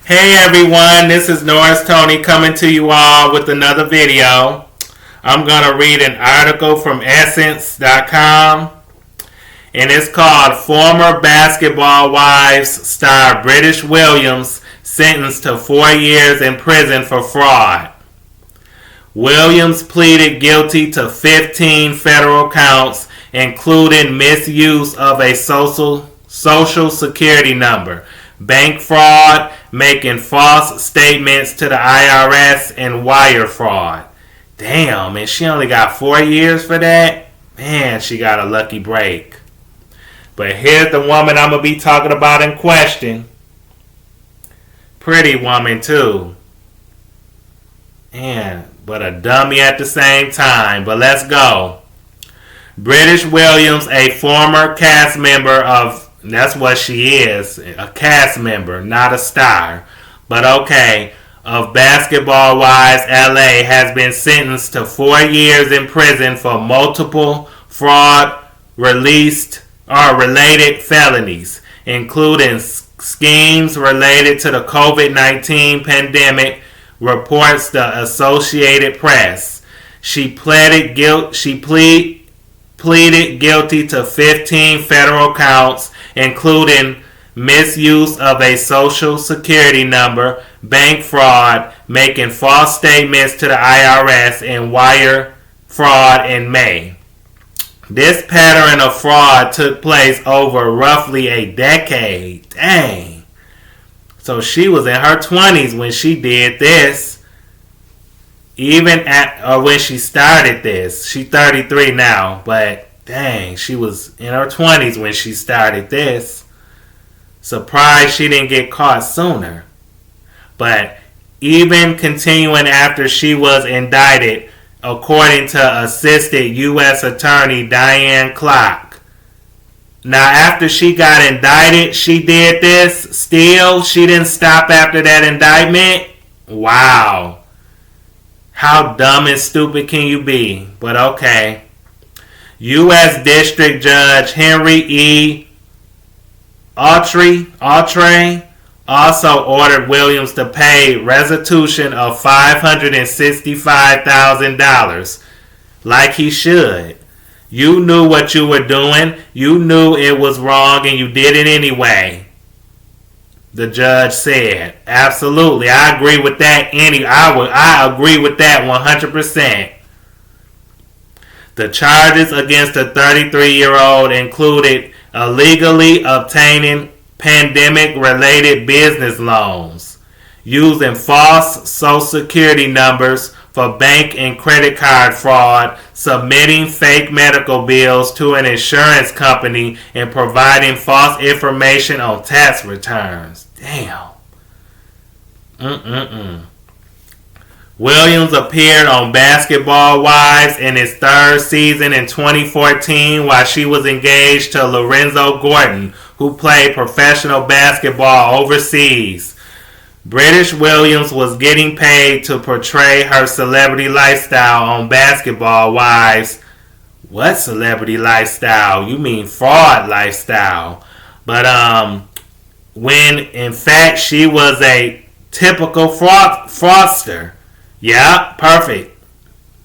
Hey everyone, this is Norris Tony coming to you all with another video. I'm going to read an article from Essence.com, and it's called Former Basketball Wives Star Brittish Williams Sentenced to 4 years in Prison for Fraud. Williams pleaded guilty to 15 federal counts, including misuse of a social security number, bank fraud, making false statements to the IRS, and wire fraud. Damn, and she only got 4 years for that? Man, she got a lucky break. But here's the woman I'm going to be talking about in question. Pretty woman, too. Man, but a dummy at the same time. But let's go. Brittish Williams, a former cast member of... That's what she is. A cast member, not a star. But okay. Of Basketball Wives LA has been sentenced to 4 years in prison for multiple fraud related felonies, including schemes related to the COVID-19 pandemic, reports the Associated Press. She pleaded guilty to 15 federal counts, including misuse of a social security number, bank fraud, making false statements to the IRS, and wire fraud in May. This pattern of fraud took place over roughly a decade. Dang. So she was in her 20s when she did this. When she started this. She's 33 now, but dang, she was in her 20s when she started this. Surprised she didn't get caught sooner. But even continuing after she was indicted, according to Assistant U.S. Attorney Diane Clark. Now, after she got indicted, she did this. Still, she didn't stop after that indictment. Wow. How dumb and stupid can you be? But okay. U.S. District Judge Henry E. Autry also ordered Williams to pay restitution of $565,000, like he should. You knew what you were doing. You knew it was wrong and you did it anyway. The judge said. Absolutely. I agree with that. I agree with that 100%. The charges against the 33-year-old included illegally obtaining pandemic-related business loans, using false social security numbers for bank and credit card fraud, submitting fake medical bills to an insurance company, and providing false information on tax returns. Damn. Williams appeared on Basketball Wives in its third season in 2014 while she was engaged to Lorenzo Gordon, who played professional basketball overseas. Brittish Williams was getting paid to portray her celebrity lifestyle on Basketball Wives. What celebrity lifestyle? You mean fraud lifestyle. But when in fact she was a typical fraudster. Yeah, perfect.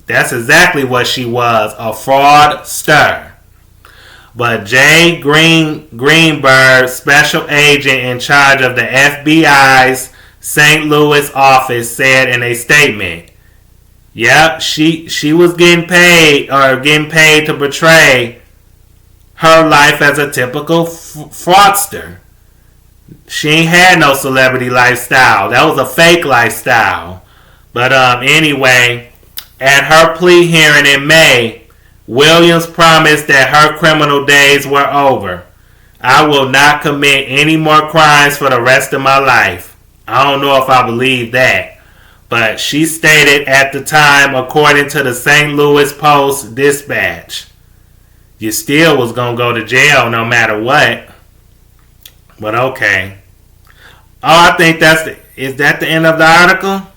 That's exactly what she was, a fraudster. But Jay Greenberg, special agent in charge of the FBI's St. Louis office, said in a statement, yep, she was getting paid to portray her life as a typical fraudster. She ain't had no celebrity lifestyle. That was a fake lifestyle. But anyway, at her plea hearing in May, Williams promised that her criminal days were over. I will not commit any more crimes for the rest of my life. I don't know if I believe that. But she stated at the time, according to the St. Louis Post-Dispatch, you still was going to go to jail no matter what. But okay. Oh, I think is that the end of the article?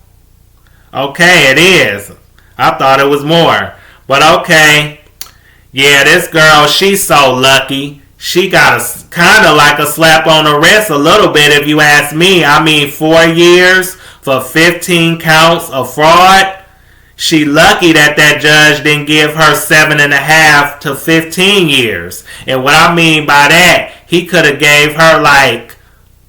Okay, it is. I thought it was more. But okay. Yeah, this girl, she's so lucky. she got a kind of like a slap on the wrist a little bit if you ask me. I mean, 4 years for 15 counts of fraud. She lucky that judge didn't give her 7.5 to 15 years. And what I mean by that, he could have gave her like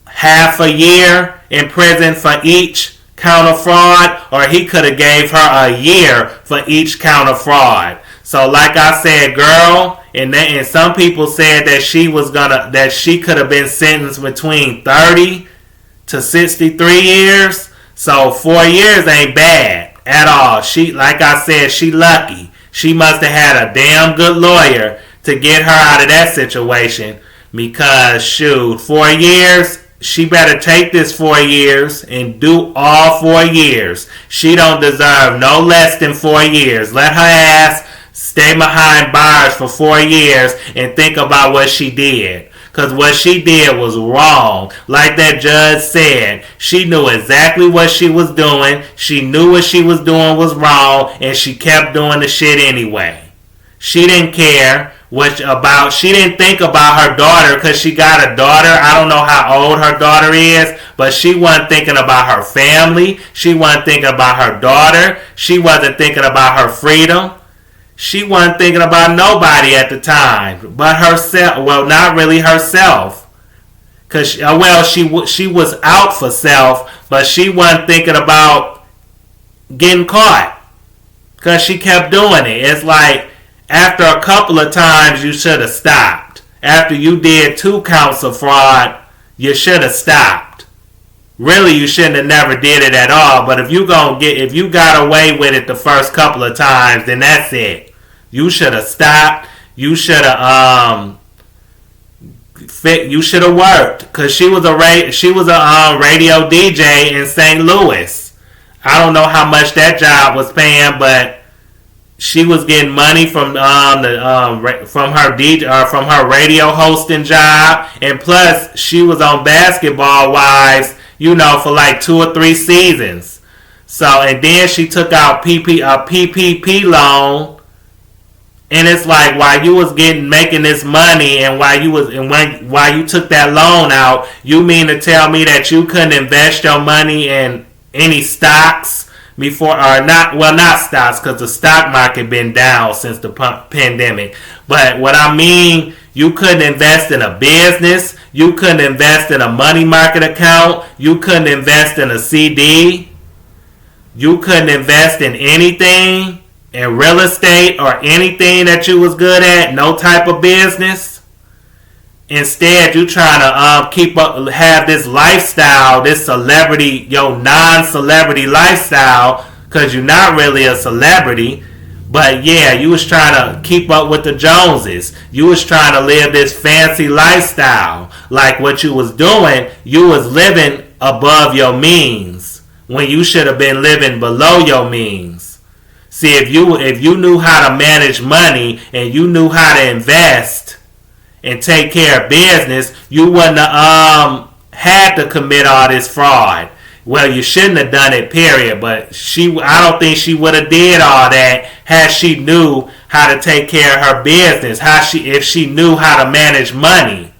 half a year in prison for each count of fraud, or he could have gave her a year for each count of fraud. So like I said, girl, and some people said that she could have been sentenced between 30 to 63 years. So 4 years ain't bad at all. She, like I said, she lucky. She must have had a damn good lawyer to get her out of that situation, because shoot, 4 years, she better take this 4 years and do all 4 years. She don't deserve no less than 4 years. Let her ass stay behind bars for 4 years and think about what she did. Because what she did was wrong. Like that judge said, she knew exactly what she was doing. She knew what she was doing was wrong, and she kept doing the shit anyway. She didn't care she didn't think about her daughter, because she got a daughter. I don't know how old her daughter is, but she wasn't thinking about her family. She wasn't thinking about her daughter. She wasn't thinking about her freedom. She wasn't thinking about nobody at the time but herself. Well, not really herself, because she was out for self, but she wasn't thinking about getting caught, because she kept doing it. It's like, after a couple of times, you should have stopped. After you did 2 counts of fraud, you should have stopped. Really, you shouldn't have never did it at all. But if you got away with it the first couple of times, then that's it. You should have stopped. You should have worked, because she was a radio DJ in St. Louis. I don't know how much that job was paying, but she was getting money from her radio hosting job, and plus she was on Basketball Wives, for like 2 or 3 seasons. So, and then she took out a PPP loan, and it's like, while you was making this money, and while you took that loan out, you mean to tell me that you couldn't invest your money in any stocks before, or not stocks, because the stock market been down since the pandemic. But what I mean, you couldn't invest in a business, you couldn't invest in a money market account, you couldn't invest in a CD, you couldn't invest in anything, in real estate or anything that you was good at, no type of business. Instead, you trying to have this lifestyle, this celebrity, non-celebrity lifestyle, because you're not really a celebrity. But yeah, you was trying to keep up with the Joneses. You was trying to live this fancy lifestyle. Like what you was doing, you was living above your means, when you should have been living below your means. See, if you knew how to manage money, and you knew how to invest and take care of business, you wouldn't have had to commit all this fraud. Well, you shouldn't have done it, period. But I don't think she would have did all that had she knew how to take care of her business. If she knew how to manage money.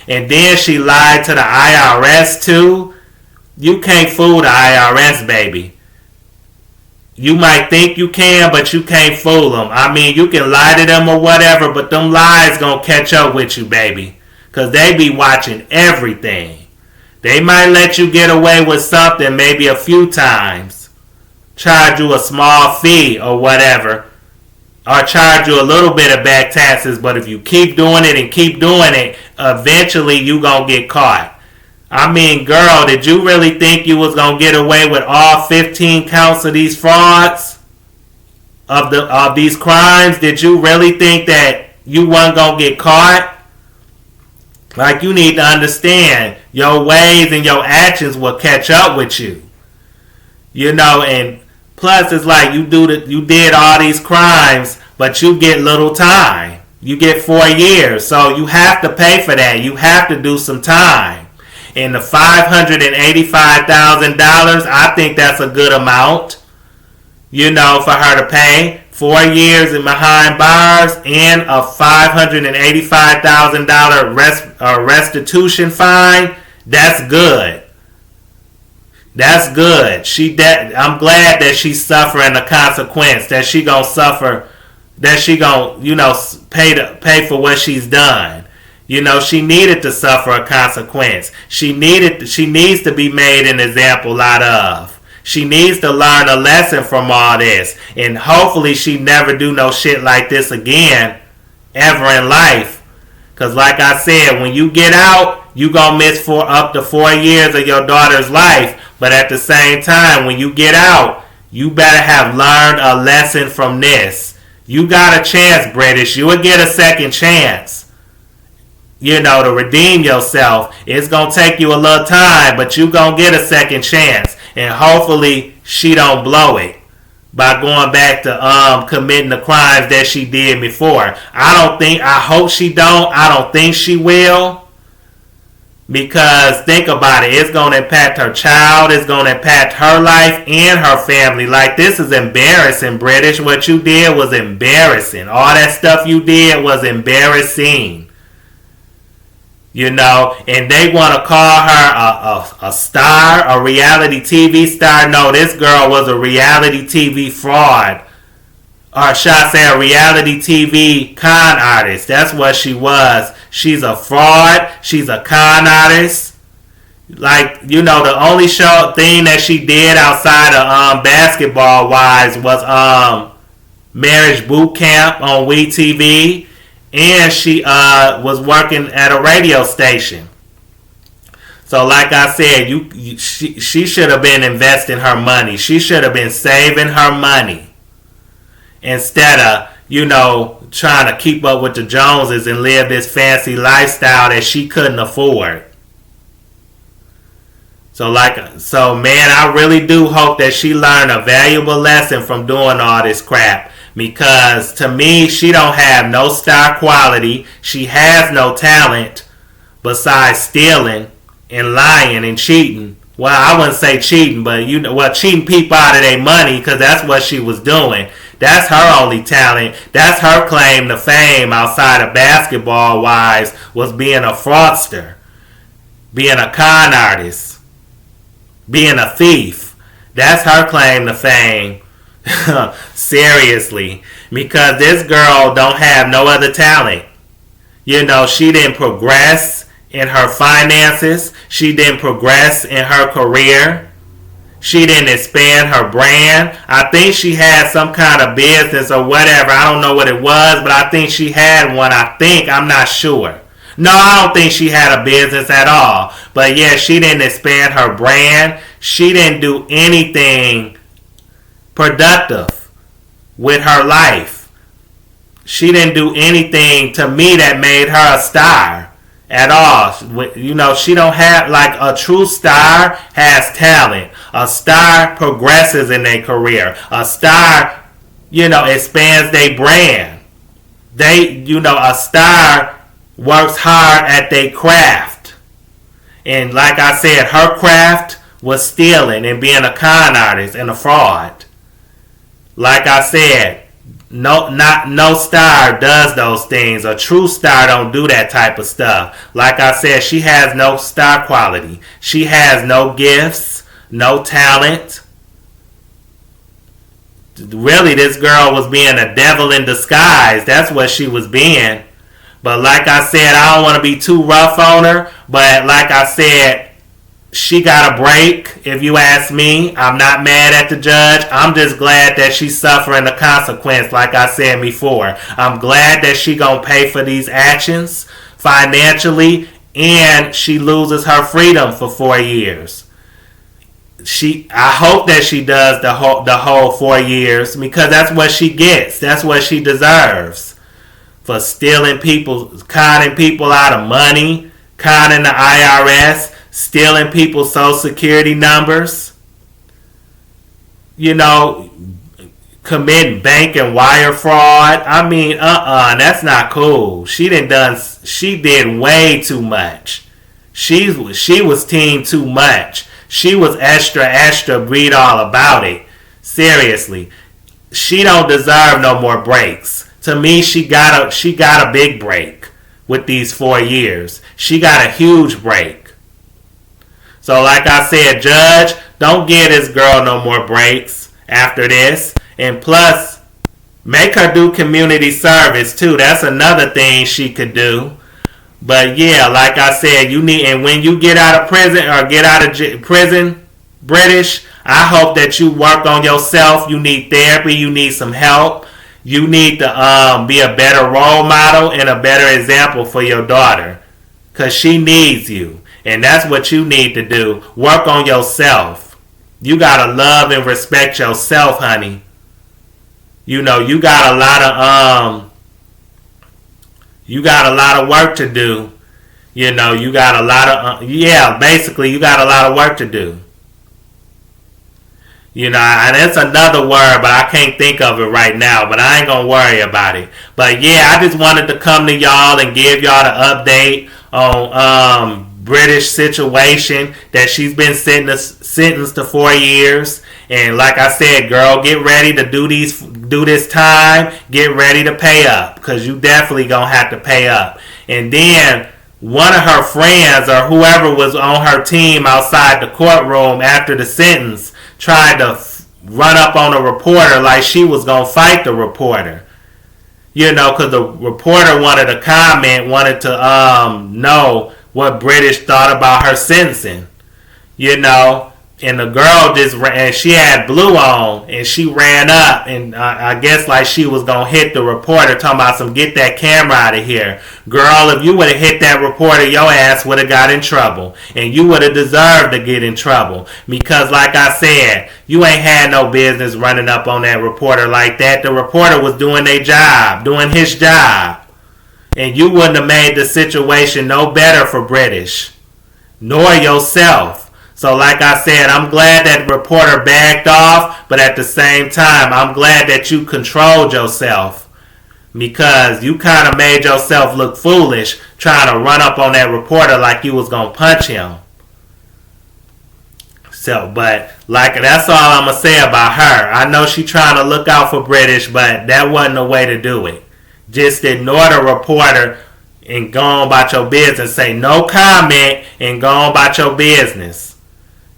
And then she lied to the IRS too. You can't fool the IRS, baby. You might think you can, but you can't fool them. I mean, you can lie to them or whatever, but them lies gonna catch up with you, baby. Because they be watching everything. They might let you get away with something maybe a few times. Charge you a small fee or whatever. Or charge you a little bit of back taxes, but if you keep doing it, eventually you gonna get caught. I mean, girl, did you really think you was going to get away with all 15 counts of these frauds? Of these crimes? Did you really think that you wasn't going to get caught? Like, you need to understand, your ways and your actions will catch up with you. And plus it's like you did all these crimes, but you get little time. You get 4 years, so you have to pay for that. You have to do some time. And the $585,000, I think that's a good amount, for her to pay. 4 years in behind bars, and a $585,000 restitution fine. That's good. That's good. I'm glad that she's suffering the consequence. That she gonna suffer. That she gonna, pay for what she's done. She needed to suffer a consequence. She needs to be made an example out of. She needs to learn a lesson from all this. And hopefully she never do no shit like this again, ever in life. Because like I said, when you get out, you gonna miss up to 4 years of your daughter's life. But at the same time, when you get out, you better have learned a lesson from this. You got a chance, British. You will get a second chance. To redeem yourself. It's going to take you a little time, but you going to get a second chance. And hopefully she don't blow it by going back to committing the crimes that she did before. I hope she don't. I don't think she will. Because think about it. It's going to impact her child. It's going to impact her life and her family. Like, this is embarrassing, British. What you did was embarrassing. All that stuff you did was embarrassing. And they want to call her a star, a reality TV star. No, this girl was a reality TV fraud. Or should I say a reality TV con artist. That's what she was. She's a fraud. She's a con artist. Like, the only thing that she did outside of Basketball Wives was Marriage Boot Camp on WeTV. And she was working at a radio station. So like I said, she should have been investing her money. She should have been saving her money. Instead of, trying to keep up with the Joneses and live this fancy lifestyle that she couldn't afford. So man, I really do hope that she learned a valuable lesson from doing all this crap. Because to me, she don't have no star quality. She has no talent besides stealing and lying and cheating. Well, I wouldn't say cheating, but cheating people out of their money, because that's what she was doing. That's her only talent. That's her claim to fame outside of Basketball Wives, was being a fraudster, being a con artist, being a thief. That's her claim to fame. Seriously, because this girl don't have no other talent. She didn't progress in her finances. She didn't progress in her career. She didn't expand her brand. I think she had some kind of business or whatever. I don't know what it was, but I think she had one. I'm not sure. No, I don't think she had a business at all. But yeah, she didn't expand her brand. She didn't do anything productive with her life. She didn't do anything to me that made her a star at all. She don't have, like, a true star has talent. A star progresses in their career. A star, expands their brand. A star works hard at their craft. And like I said, her craft was stealing and being a con artist and a fraud. Like I said, no star does those things. A true star don't do that type of stuff. Like I said, she has no star quality. She has no gifts, no talent. Really, this girl was being a devil in disguise. That's what she was being. But like I said, I don't want to be too rough on her. But like I said, she got a break, if you ask me. I'm not mad at the judge. I'm just glad that she's suffering the consequence, like I said before. I'm glad that she gonna pay for these actions financially, and she loses her freedom for 4 years. I hope that she does the whole 4 years, because that's what she gets. That's what she deserves for stealing people, conning people out of money, conning the IRS. Stealing people's social security numbers. Committing bank and wire fraud. I mean, that's not cool. She did way too much. She was team too much. She was extra, read all about it. Seriously. she don't deserve no more breaks. To me, she got a big break with these 4 years. She got a huge break. So like I said, Judge, don't give this girl no more breaks after this. And plus, make her do community service too. That's another thing she could do. But yeah, like I said, you need, and when you get out of prison or get out of prison, British, I hope that you work on yourself. You need therapy. You need some help. You need to be a better role model and a better example for your daughter. Because she needs you. And that's what you need to do. Work on yourself. You got to love and respect yourself, honey. You know, you got a lot of work to do. You know, you got a lot of, basically you got a lot of work to do. You know, and it's another word, but I can't think of it right now, but I ain't going to worry about it. But yeah, I just wanted to come to y'all and give y'all the update on British situation, that she's been sentenced to 4 years. And like I said, girl, get ready to do this time. Get ready to pay up, because you definitely going to have to pay up. And then one of her friends or whoever was on her team outside the courtroom after the sentence tried to run up on a reporter like she was going to fight the reporter. You know, because the reporter wanted to know what British thought about her sentencing. You know, and the girl just ran, she had blue on, and she ran up, and I guess like she was going to hit the reporter, talking about some, get that camera out of here. Girl, if you would have hit that reporter, your ass would have got in trouble. And you would have deserved to get in trouble. Because like I said, you ain't had no business running up on that reporter like that. The reporter was doing their job, doing his job. And you wouldn't have made the situation no better for British, nor yourself. So like I said, I'm glad that reporter backed off, but at the same time, I'm glad that you controlled yourself, because you kind of made yourself look foolish trying to run up on that reporter like you was going to punch him. So, but like, that's all I'm going to say about her. I know she trying to look out for British, but that wasn't the way to do it. Just ignore the reporter and go on about your business. Say no comment and go on about your business.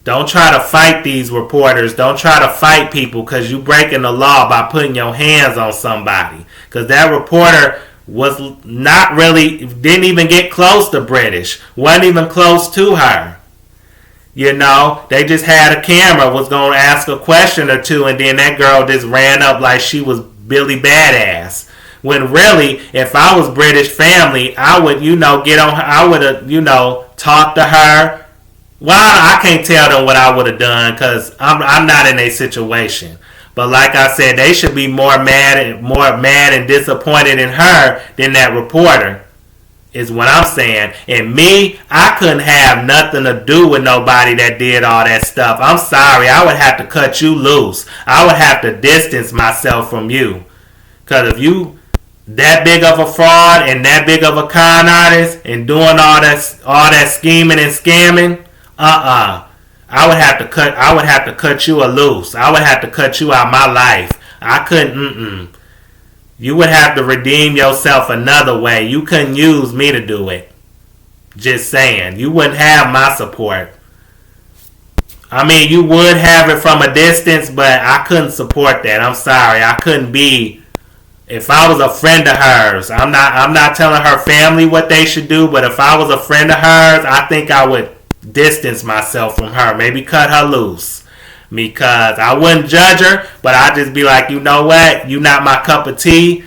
Don't try to fight these reporters. Don't try to fight people, because you breaking the law by putting your hands on somebody. Because that reporter was not really, didn't even get close to British. Wasn't even close to her. You know, they just had a camera, was going to ask a question or two, and then that girl just ran up like she was Billy Badass. When really, if I was British family, I would, get on her, I would have, talked to her. Well, I can't tell them what I would have done, because I'm not in a situation. But like I said, they should be more mad and disappointed in her than that reporter, is what I'm saying. And me, I couldn't have nothing to do with nobody that did all that stuff. I'm sorry, I would have to cut you loose. I would have to distance myself from you. Because if you that big of a fraud and that big of a con artist and doing all that scheming and scamming, I would have to cut you loose. I would have to cut you out of my life. I couldn't. You would have to redeem yourself another way. You couldn't use me to do it. Just saying. You wouldn't have my support. I mean, you would have it from a distance, but I couldn't support that. I'm sorry. I couldn't be. If I was a friend of hers, I'm not telling her family what they should do, but if I was a friend of hers, I think I would distance myself from her. Maybe cut her loose. Because I wouldn't judge her, but I'd just be like, you know what? You not my cup of tea.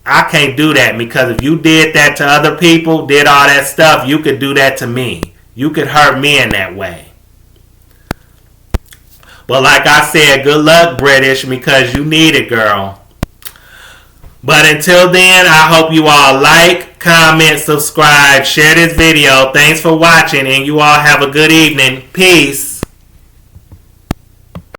I can't do that, because if you did that to other people, did all that stuff, you could do that to me. You could hurt me in that way. But like I said, good luck, British, because you need it, girl. But until then, I hope you all like, comment, subscribe, share this video. Thanks for watching, and you all have a good evening. Peace.